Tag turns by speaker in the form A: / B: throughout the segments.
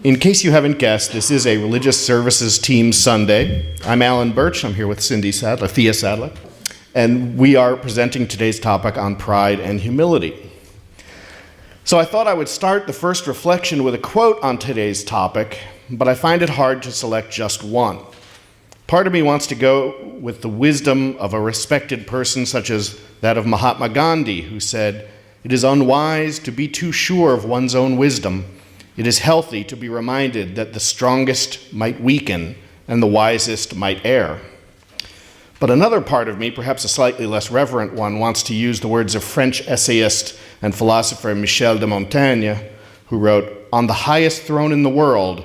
A: In case you haven't guessed, this is a Religious Services Team Sunday. I'm Alan Bertsche. I'm here with Thia Sadlek, and we are presenting today's topic on pride and humility. So I thought I would start the first reflection with a quote on today's topic, but I find it hard to select just one. Part of me wants to go with the wisdom of a respected person such as that of Mahatma Gandhi, who said, "It is unwise to be too sure of one's own wisdom. It is healthy to be reminded that the strongest might weaken and the wisest might err." But another part of me, perhaps a slightly less reverent one, wants to use the words of French essayist and philosopher Michel de Montaigne, who wrote, "On the highest throne in the world,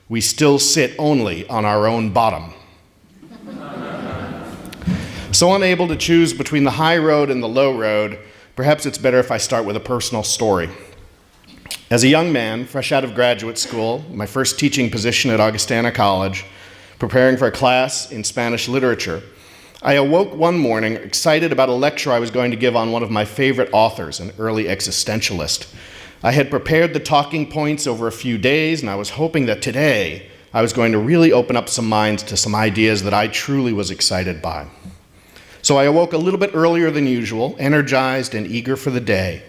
A: we still sit only on our own bottom." So unable to choose between the high road and the low road, perhaps it's better if I start with a personal story. As a young man, fresh out of graduate school, my first teaching position at Augustana College, preparing for a class in Spanish literature, I awoke one morning excited about a lecture I was going to give on one of my favorite authors, an early existentialist. I had prepared the talking points over a few days, and I was hoping that today I was going to really open up some minds to some ideas that I truly was excited by. So I awoke a little bit earlier than usual, energized and eager for the day.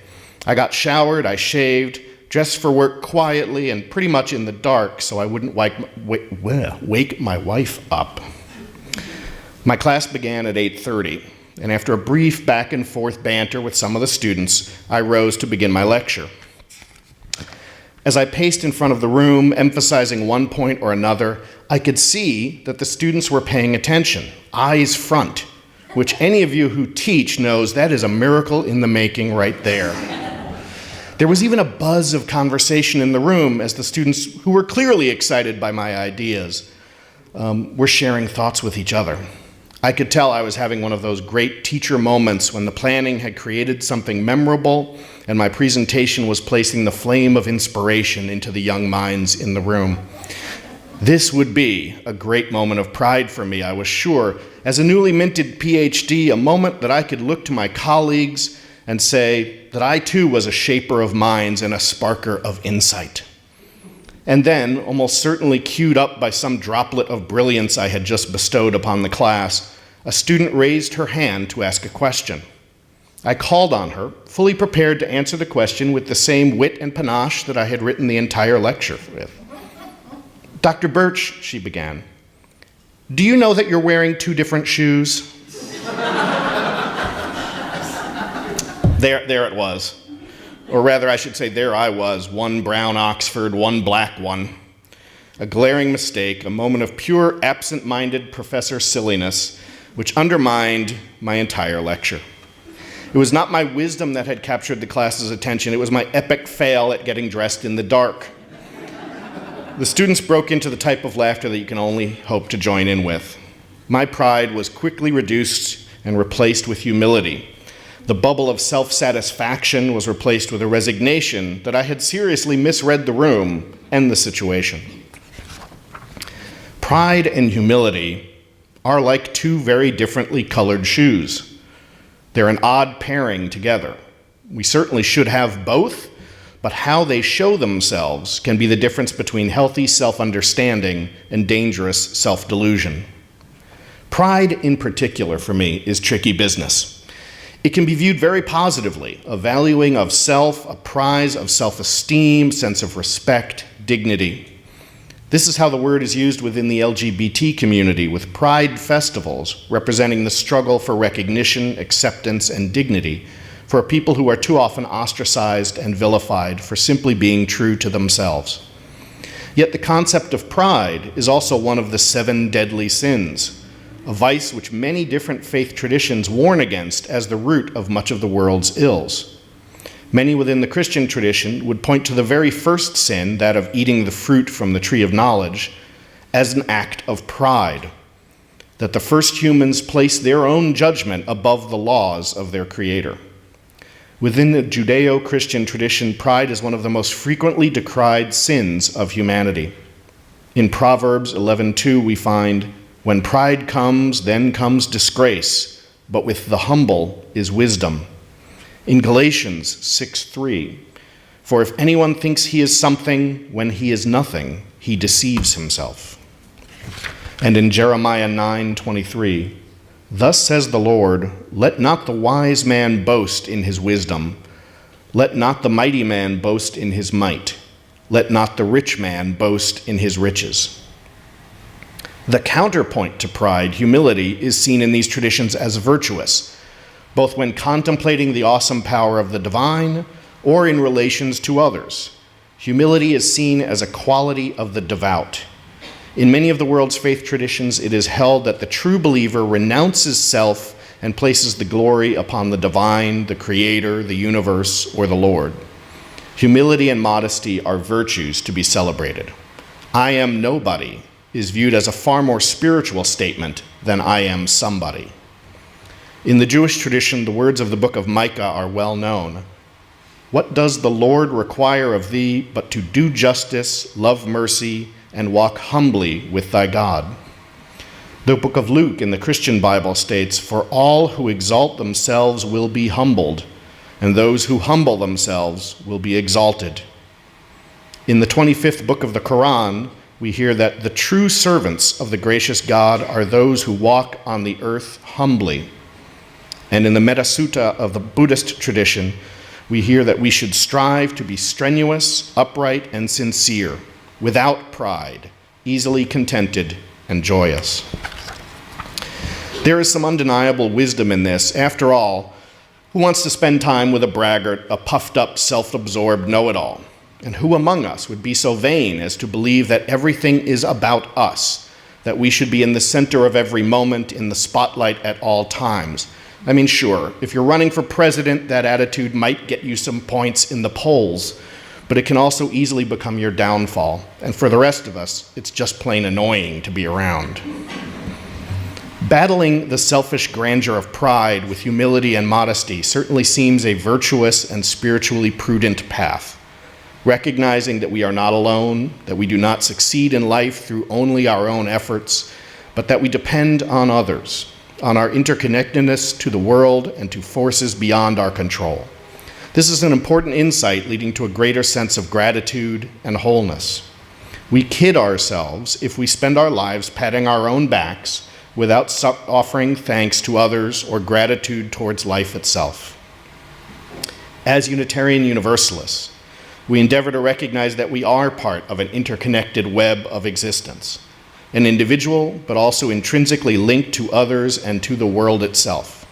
A: I got showered, I shaved, dressed for work quietly and pretty much in the dark so I wouldn't wake my wife up. My class began at 8:30, and after a brief back and forth banter with some of the students, I rose to begin my lecture. As I paced in front of the room, emphasizing one point or another, I could see that the students were paying attention, eyes front, which any of you who teach knows that is a miracle in the making right there. There was even a buzz of conversation in the room as the students, who were clearly excited by my ideas, were sharing thoughts with each other. I could tell I was having one of those great teacher moments when the planning had created something memorable and my presentation was placing the flame of inspiration into the young minds in the room. This would be a great moment of pride for me, I was sure. As a newly minted PhD, a moment that I could look to my colleagues and say that I too was a shaper of minds and a sparker of insight. And then, almost certainly cued up by some droplet of brilliance I had just bestowed upon the class, a student raised her hand to ask a question. I called on her, fully prepared to answer the question with the same wit and panache that I had written the entire lecture with. "Dr. Bertsche," she began, "do you know that you're wearing two different shoes?" There it was. Or rather, I should say, there I was, one brown Oxford, one black one. A glaring mistake, a moment of pure absent-minded professor silliness, which undermined my entire lecture. It was not my wisdom that had captured the class's attention, it was my epic fail at getting dressed in the dark. The students broke into the type of laughter that you can only hope to join in with. My pride was quickly reduced and replaced with humility. The bubble of self-satisfaction was replaced with a resignation that I had seriously misread the room and the situation. Pride and humility are like two very differently colored shoes. They're an odd pairing together. We certainly should have both, but how they show themselves can be the difference between healthy self-understanding and dangerous self-delusion. Pride, in particular, for me, is tricky business. It can be viewed very positively, a valuing of self, a prize of self-esteem, sense of respect, dignity. This is how the word is used within the LGBT community, with pride festivals representing the struggle for recognition, acceptance, and dignity for people who are too often ostracized and vilified for simply being true to themselves. Yet the concept of pride is also one of the 7 deadly sins, a vice which many different faith traditions warn against as the root of much of the world's ills. Many within the Christian tradition would point to the very first sin, that of eating the fruit from the tree of knowledge, as an act of pride, that the first humans placed their own judgment above the laws of their Creator. Within the Judeo-Christian tradition, pride is one of the most frequently decried sins of humanity. In Proverbs 11:2, we find, "When pride comes, then comes disgrace, but with the humble is wisdom." In Galatians 6:3, For if anyone thinks he is something when he is nothing, he deceives himself. And in Jeremiah 9:23, thus says the Lord, let not the wise man boast in his wisdom, let not the mighty man boast in his might, let not the rich man boast in his riches. The counterpoint to pride, humility, is seen in these traditions as virtuous, both when contemplating the awesome power of the divine or in relations to others. Humility is seen as a quality of the devout. In many of the world's faith traditions, it is held that the true believer renounces self and places the glory upon the divine, the creator, the universe, or the Lord. Humility and modesty are virtues to be celebrated. I am nobody is viewed as a far more spiritual statement than I am somebody. In the Jewish tradition, the words of the book of Micah are well known. What does the Lord require of thee but to do justice, love mercy, and walk humbly with thy God? The book of Luke in the Christian Bible states, for all who exalt themselves will be humbled, and those who humble themselves will be exalted. In the 25th book of the Quran, we hear that the true servants of the gracious God are those who walk on the earth humbly. And in the Metta Sutta of the Buddhist tradition, we hear that we should strive to be strenuous, upright, and sincere, without pride, easily contented, and joyous. There is some undeniable wisdom in this. After all, who wants to spend time with a braggart, a puffed-up, self-absorbed know-it-all? And who among us would be so vain as to believe that everything is about us, that we should be in the center of every moment, in the spotlight at all times? I mean, sure, if you're running for president, that attitude might get you some points in the polls, but it can also easily become your downfall. And for the rest of us, it's just plain annoying to be around. Battling the selfish grandeur of pride with humility and modesty certainly seems a virtuous and spiritually prudent path. Recognizing that we are not alone, that we do not succeed in life through only our own efforts, but that we depend on others, on our interconnectedness to the world and to forces beyond our control. This is an important insight leading to a greater sense of gratitude and wholeness. We kid ourselves if we spend our lives patting our own backs without offering thanks to others or gratitude towards life itself. As Unitarian Universalists, we endeavor to recognize that we are part of an interconnected web of existence, an individual, but also intrinsically linked to others and to the world itself.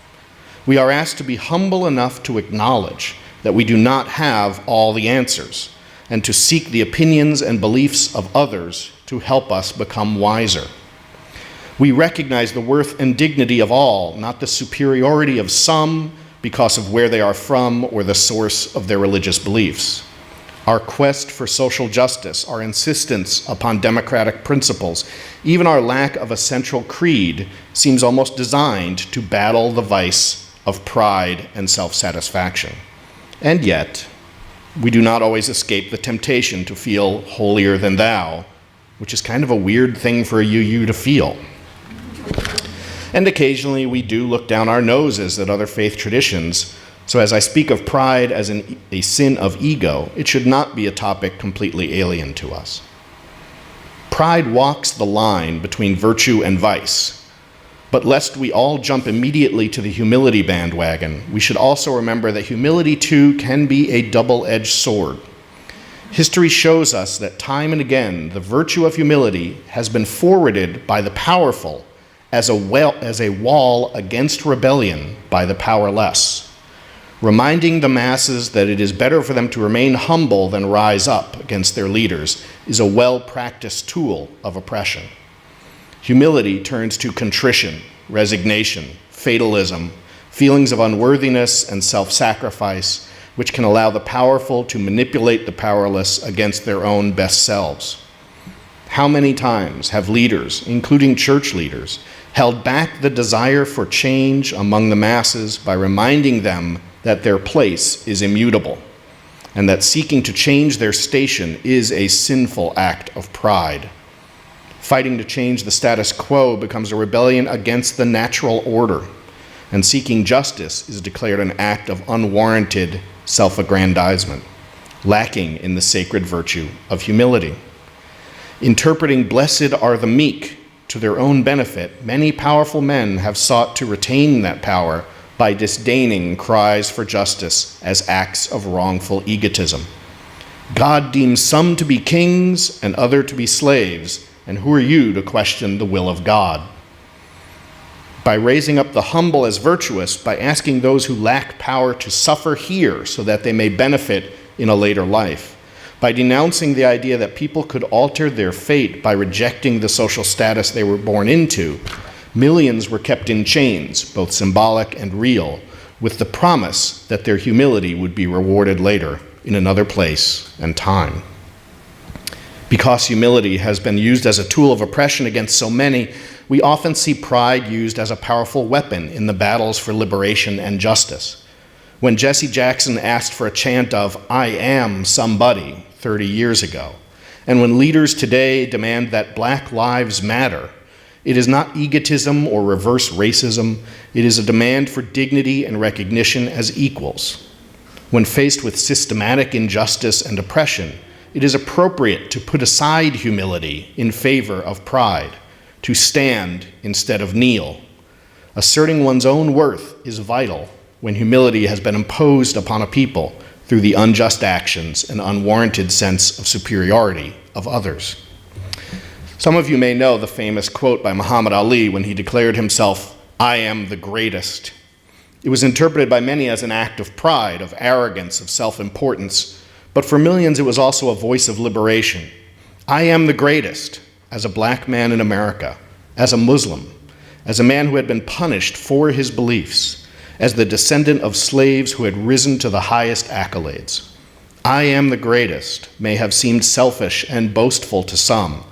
A: We are asked to be humble enough to acknowledge that we do not have all the answers, and to seek the opinions and beliefs of others to help us become wiser. We recognize the worth and dignity of all, not the superiority of some because of where they are from or the source of their religious beliefs. Our quest for social justice, our insistence upon democratic principles, even our lack of a central creed seems almost designed to battle the vice of pride and self-satisfaction. And yet, we do not always escape the temptation to feel holier than thou, which is kind of a weird thing for a UU to feel. And occasionally we do look down our noses at other faith traditions. So as I speak of pride as a sin of ego, it should not be a topic completely alien to us. Pride walks the line between virtue and vice. But lest we all jump immediately to the humility bandwagon, we should also remember that humility too can be a double-edged sword. History shows us that time and again, the virtue of humility has been forwarded by the powerful as a wall against rebellion by the powerless. Reminding the masses that it is better for them to remain humble than rise up against their leaders is a well-practiced tool of oppression. Humility turns to contrition, resignation, fatalism, feelings of unworthiness and self-sacrifice, which can allow the powerful to manipulate the powerless against their own best selves. How many times have leaders, including church leaders, held back the desire for change among the masses by reminding them that their place is immutable, and that seeking to change their station is a sinful act of pride. Fighting to change the status quo becomes a rebellion against the natural order, and seeking justice is declared an act of unwarranted self-aggrandizement. lacking in the sacred virtue of humility. Interpreting "blessed are the meek" to their own benefit, many powerful men have sought to retain that power by disdaining cries for justice as acts of wrongful egotism. God deems some to be kings and others to be slaves, and who are you to question the will of God? By raising up the humble as virtuous, by asking those who lack power to suffer here so that they may benefit in a later life, by denouncing the idea that people could alter their fate by rejecting the social status they were born into, millions were kept in chains, both symbolic and real, with the promise that their humility would be rewarded later in another place and time. Because humility has been used as a tool of oppression against so many, we often see pride used as a powerful weapon in the battles for liberation and justice. When Jesse Jackson asked for a chant of "I am somebody" 30 years ago, and when leaders today demand that Black lives matter, it is not egotism or reverse racism, it is a demand for dignity and recognition as equals. When faced with systematic injustice and oppression, it is appropriate to put aside humility in favor of pride, to stand instead of kneel. Asserting one's own worth is vital when humility has been imposed upon a people through the unjust actions and unwarranted sense of superiority of others. Some of you may know the famous quote by Muhammad Ali when he declared himself, "I am the greatest." It was interpreted by many as an act of pride, of arrogance, of self-importance, but for millions it was also a voice of liberation. I am the greatest as a Black man in America, as a Muslim, as a man who had been punished for his beliefs, as the descendant of slaves who had risen to the highest accolades. I am the greatest may have seemed selfish and boastful to some,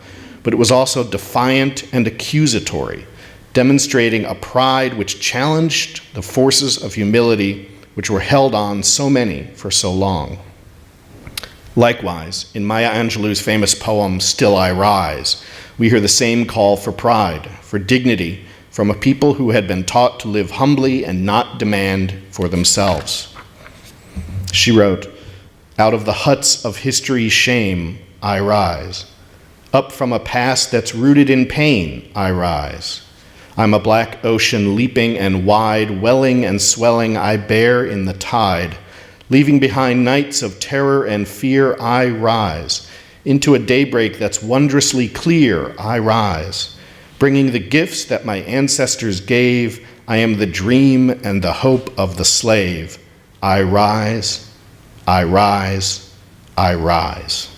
A: but it was also defiant and accusatory, demonstrating a pride which challenged the forces of humility which were held on so many for so long. Likewise, in Maya Angelou's famous poem, "Still I Rise," we hear the same call for pride, for dignity, from a people who had been taught to live humbly and not demand for themselves. She wrote, "Out of the huts of history's shame, I rise. Up from a past that's rooted in pain, I rise. I'm a black ocean leaping and wide, welling and swelling, I bear in the tide. Leaving behind nights of terror and fear, I rise. Into a daybreak that's wondrously clear, I rise. Bringing the gifts that my ancestors gave, I am the dream and the hope of the slave. I rise, I rise, I rise."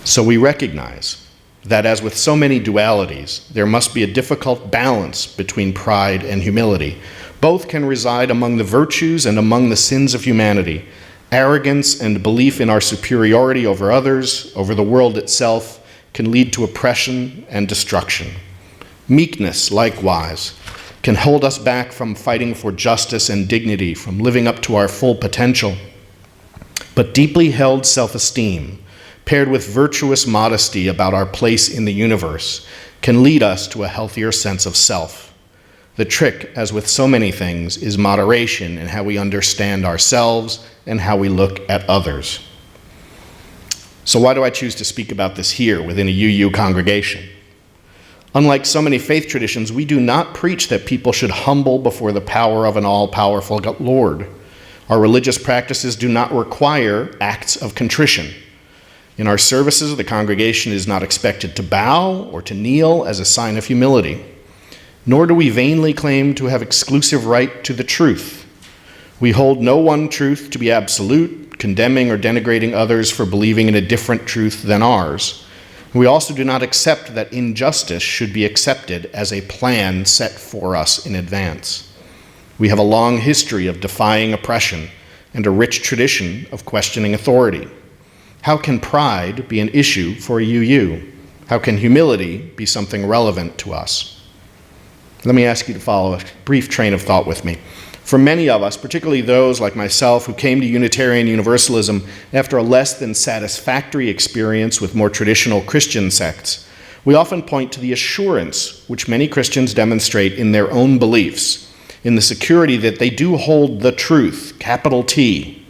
A: So we recognize that, as with so many dualities, there must be a difficult balance between pride and humility. Both can reside among the virtues and among the sins of humanity. Arrogance and belief in our superiority over others, over the world itself, can lead to oppression and destruction. Meekness, likewise, can hold us back from fighting for justice and dignity, from living up to our full potential. But deeply held self-esteem, paired with virtuous modesty about our place in the universe, can lead us to a healthier sense of self. The trick, as with so many things, is moderation in how we understand ourselves and how we look at others. So why do I choose to speak about this here within a UU congregation? Unlike so many faith traditions, we do not preach that people should humble before the power of an all-powerful Lord. Our religious practices do not require acts of contrition. In our services, the congregation is not expected to bow or to kneel as a sign of humility. Nor do we vainly claim to have exclusive right to the truth. We hold no one truth to be absolute, condemning or denigrating others for believing in a different truth than ours. We also do not accept that injustice should be accepted as a plan set for us in advance. We have a long history of defying oppression and a rich tradition of questioning authority. How can pride be an issue for a UU? How can humility be something relevant to us? Let me ask you to follow a brief train of thought with me. For many of us, particularly those like myself who came to Unitarian Universalism after a less than satisfactory experience with more traditional Christian sects, we often point to the assurance which many Christians demonstrate in their own beliefs, in the security that they do hold the truth, capital T,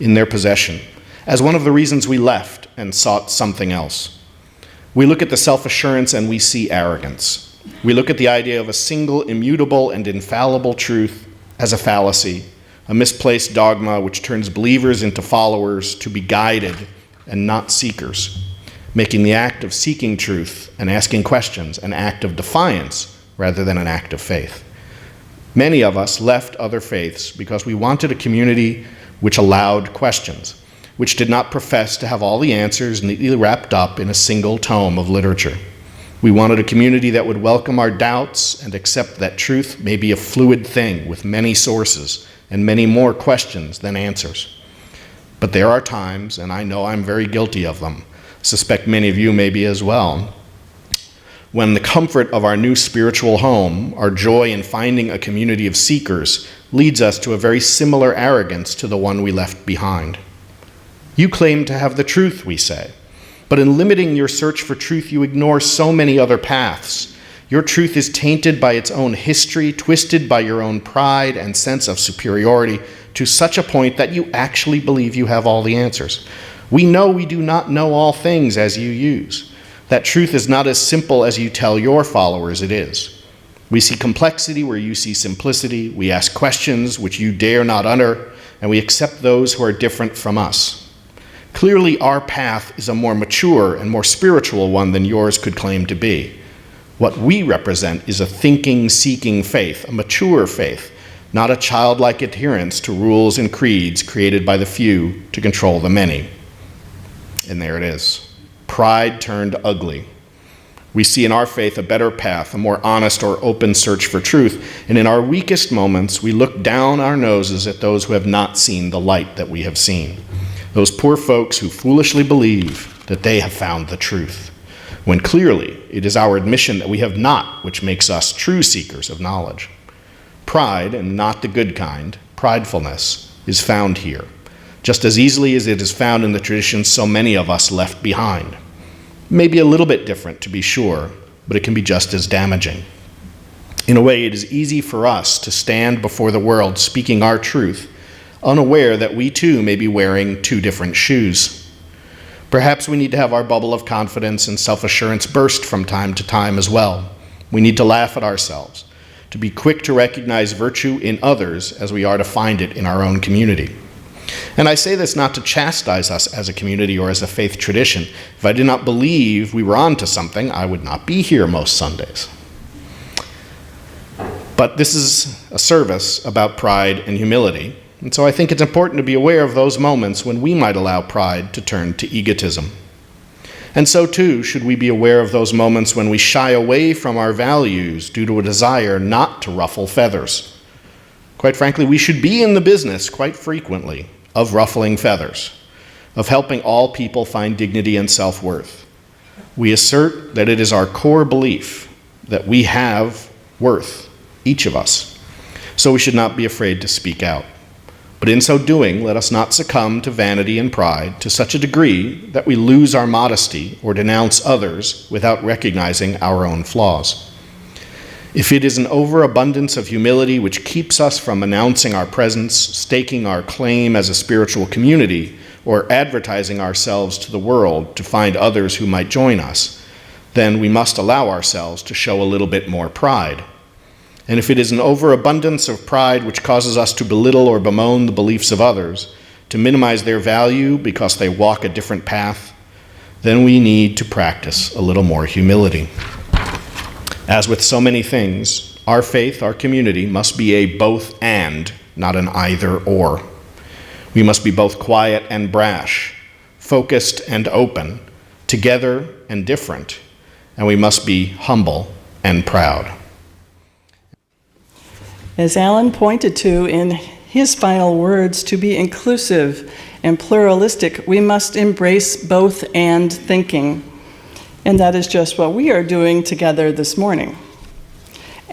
A: in their possession as one of the reasons we left and sought something else. We look at the self-assurance and we see arrogance. We look at the idea of a single, immutable, and infallible truth as a fallacy, a misplaced dogma which turns believers into followers to be guided and not seekers, making the act of seeking truth and asking questions an act of defiance rather than an act of faith. Many of us left other faiths because we wanted a community which allowed questions, which did not profess to have all the answers neatly wrapped up in a single tome of literature. We wanted a community that would welcome our doubts and accept that truth may be a fluid thing with many sources and many more questions than answers. But there are times, and I know I'm very guilty of them, suspect many of you may be as well, when the comfort of our new spiritual home, our joy in finding a community of seekers, leads us to a very similar arrogance to the one we left behind. You claim to have the truth, we say, but in limiting your search for truth, you ignore so many other paths. Your truth is tainted by its own history, twisted by your own pride and sense of superiority, to such a point that you actually believe you have all the answers. We know we do not know all things as you use. That truth is not as simple as you tell your followers it is. We see complexity where you see simplicity. We ask questions which you dare not utter, and we accept those who are different from us. Clearly, our path is a more mature and more spiritual one than yours could claim to be. What we represent is a thinking, seeking faith, a mature faith, not a childlike adherence to rules and creeds created by the few to control the many. And there it is. Pride turned ugly. We see in our faith a better path, a more honest or open search for truth, and in our weakest moments, we look down our noses at those who have not seen the light that we have seen. Those poor folks who foolishly believe that they have found the truth, when clearly it is our admission that we have not which makes us true seekers of knowledge. Pride, and not the good kind, pridefulness, is found here, just as easily as it is found in the traditions so many of us left behind. Maybe a little bit different, to be sure, but it can be just as damaging. In a way, it is easy for us to stand before the world speaking our truth, unaware that we too may be wearing two different shoes. Perhaps we need to have our bubble of confidence and self-assurance burst from time to time as well. We need to laugh at ourselves, to be quick to recognize virtue in others as we are to find it in our own community. And I say this not to chastise us as a community or as a faith tradition. If I did not believe we were on to something, I would not be here most Sundays. But this is a service about pride and humility. And so I think it's important to be aware of those moments when we might allow pride to turn to egotism. And so too should we be aware of those moments when we shy away from our values due to a desire not to ruffle feathers. Quite frankly, we should be in the business quite frequently of ruffling feathers, of helping all people find dignity and self-worth. We assert that it is our core belief that we have worth, each of us, so we should not be afraid to speak out. But in so doing, let us not succumb to vanity and pride to such a degree that we lose our modesty or denounce others without recognizing our own flaws. If it is an overabundance of humility which keeps us from announcing our presence, staking our claim as a spiritual community, or advertising ourselves to the world to find others who might join us, then we must allow ourselves to show a little bit more pride. And if it is an overabundance of pride which causes us to belittle or bemoan the beliefs of others, to minimize their value because they walk a different path, then we need to practice a little more humility. As with so many things, our faith, our community, must be a both and, not an either or. We must be both quiet and brash, focused and open, together and different, and we must be humble and proud.
B: As Alan pointed to in his final words, to be inclusive and pluralistic, we must embrace both and thinking. And that is just what we are doing together this morning.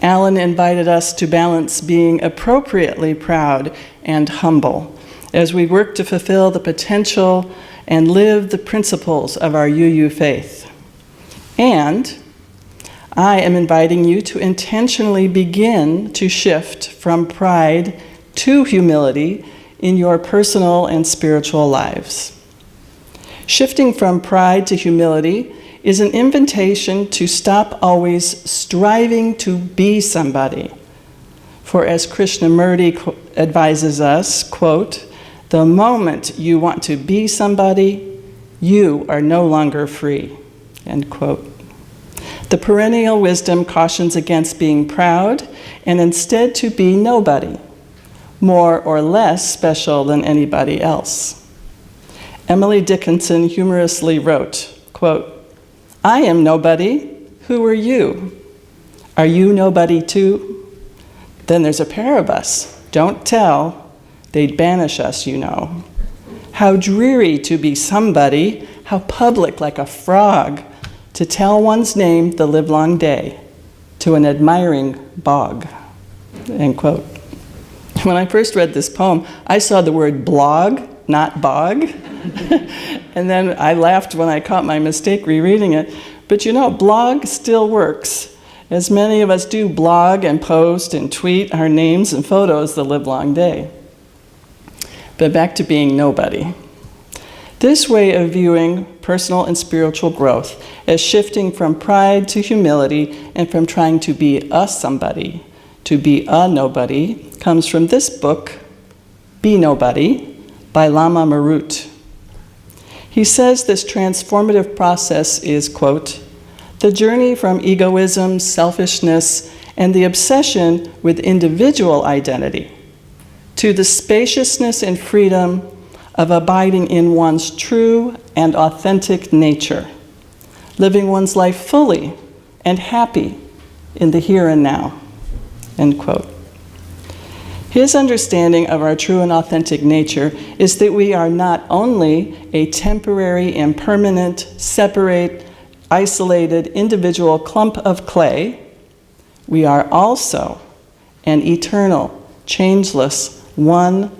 B: Alan invited us to balance being appropriately proud and humble as we work to fulfill the potential and live the principles of our UU faith. And I am inviting you to intentionally begin to shift from pride to humility in your personal and spiritual lives. Shifting from pride to humility is an invitation to stop always striving to be somebody. For as Krishnamurti advises us, quote, "The moment you want to be somebody, you are no longer free," end quote. The perennial wisdom cautions against being proud and instead to be nobody, more or less special than anybody else. Emily Dickinson humorously wrote, quote, "I am nobody. Who are you? Are you nobody too? Then there's a pair of us. Don't tell. They'd banish us, you know. How dreary to be somebody, how public like a frog, to tell one's name the livelong day, to an admiring bog," end quote. When I first read this poem, I saw the word blog, not bog. And then I laughed when I caught my mistake rereading it. But you know, blog still works, as many of us do blog and post and tweet our names and photos the livelong day. But back to being nobody. This way of viewing personal and spiritual growth as shifting from pride to humility and from trying to be a somebody to be a nobody comes from this book, Be Nobody, by Lama Marut. He says this transformative process is, quote, "the journey from egoism, selfishness, and the obsession with individual identity to the spaciousness and freedom of abiding in one's true and authentic nature, living one's life fully and happy in the here and now," end quote. His understanding of our true and authentic nature is that we are not only a temporary, impermanent, separate, isolated, individual clump of clay, we are also an eternal, changeless, one,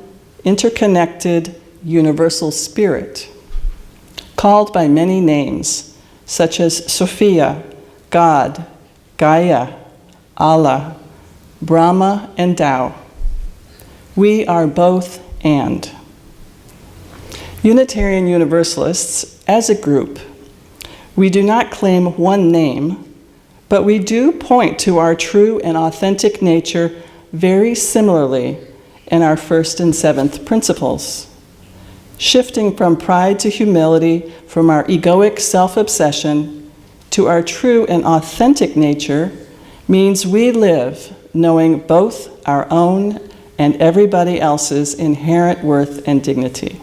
B: interconnected, universal spirit, called by many names, such as Sophia, God, Gaia, Allah, Brahma, and Tao. We are both and. Unitarian Universalists, as a group, we do not claim one name, but we do point to our true and authentic nature very similarly in our first and seventh principles. Shifting from pride to humility, from our egoic self-obsession to our true and authentic nature means we live knowing both our own and everybody else's inherent worth and dignity.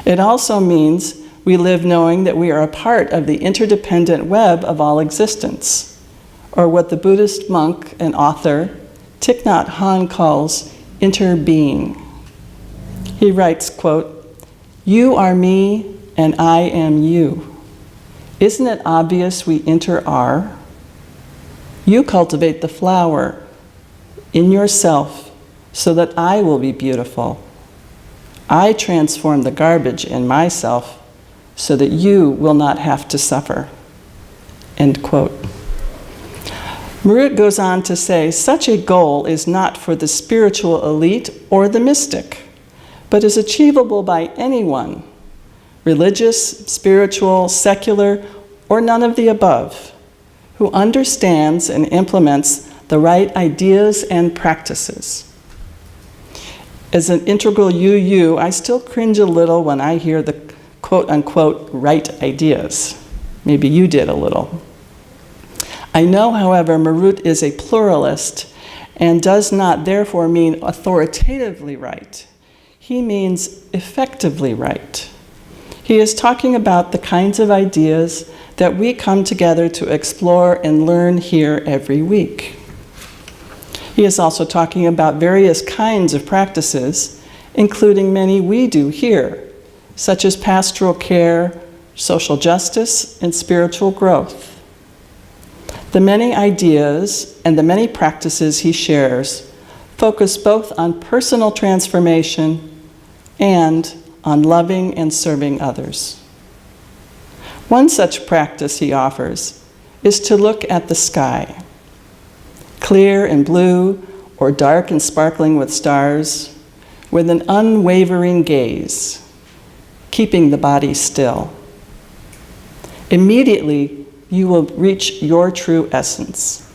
B: It also means we live knowing that we are a part of the interdependent web of all existence, or what the Buddhist monk and author Thich Nhat Hanh calls interbeing. He writes, quote, "You are me and I am you. Isn't it obvious we inter-are? You cultivate the flower in yourself so that I will be beautiful. I transform the garbage in myself so that you will not have to suffer," end quote. Marut goes on to say, such a goal is not for the spiritual elite or the mystic, but is achievable by anyone, religious, spiritual, secular, or none of the above, who understands and implements the right ideas and practices. As an integral UU, I still cringe a little when I hear the quote-unquote right ideas. Maybe you did a little. I know, however, Marut is a pluralist and does not therefore mean authoritatively right. He means effectively right. He is talking about the kinds of ideas that we come together to explore and learn here every week. He is also talking about various kinds of practices, including many we do here, such as pastoral care, social justice, and spiritual growth. The many ideas and the many practices he shares focus both on personal transformation and on loving and serving others. One such practice he offers is to look at the sky, clear and blue or dark and sparkling with stars, with an unwavering gaze, keeping the body still. Immediately, you will reach your true essence.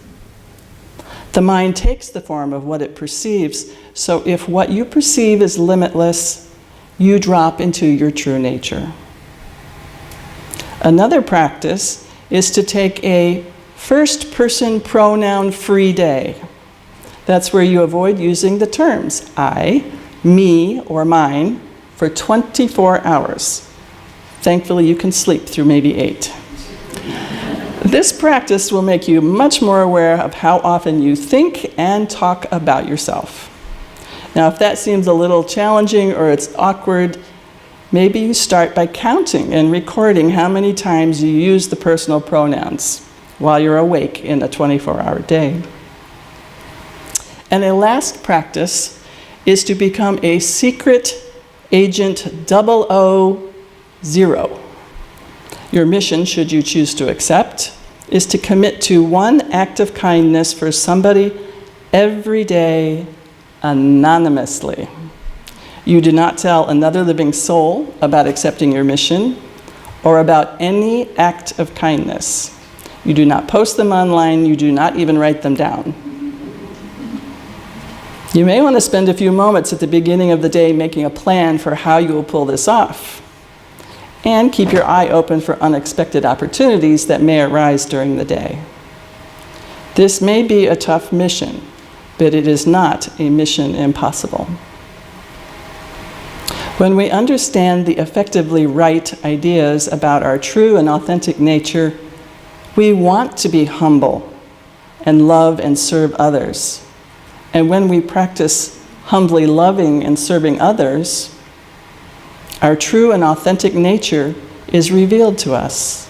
B: The mind takes the form of what it perceives, so if what you perceive is limitless, you drop into your true nature. Another practice is to take a first-person pronoun-free day. That's where you avoid using the terms I, me, or mine for 24 hours. Thankfully, you can sleep through maybe 8. This practice will make you much more aware of how often you think and talk about yourself. Now, if that seems a little challenging or it's awkward, maybe you start by counting and recording how many times you use the personal pronouns while you're awake in a 24-hour day. And a last practice is to become a secret agent 000. Your mission, should you choose to accept, is to commit to one act of kindness for somebody every day, anonymously. You do not tell another living soul about accepting your mission or about any act of kindness. You do not post them online. You do not even write them down. You may want to spend a few moments at the beginning of the day making a plan for how you will pull this off. And keep your eye open for unexpected opportunities that may arise during the day. This may be a tough mission, but it is not a mission impossible. When we understand the effectively right ideas about our true and authentic nature, we want to be humble and love and serve others. And when we practice humbly loving and serving others, our true and authentic nature is revealed to us.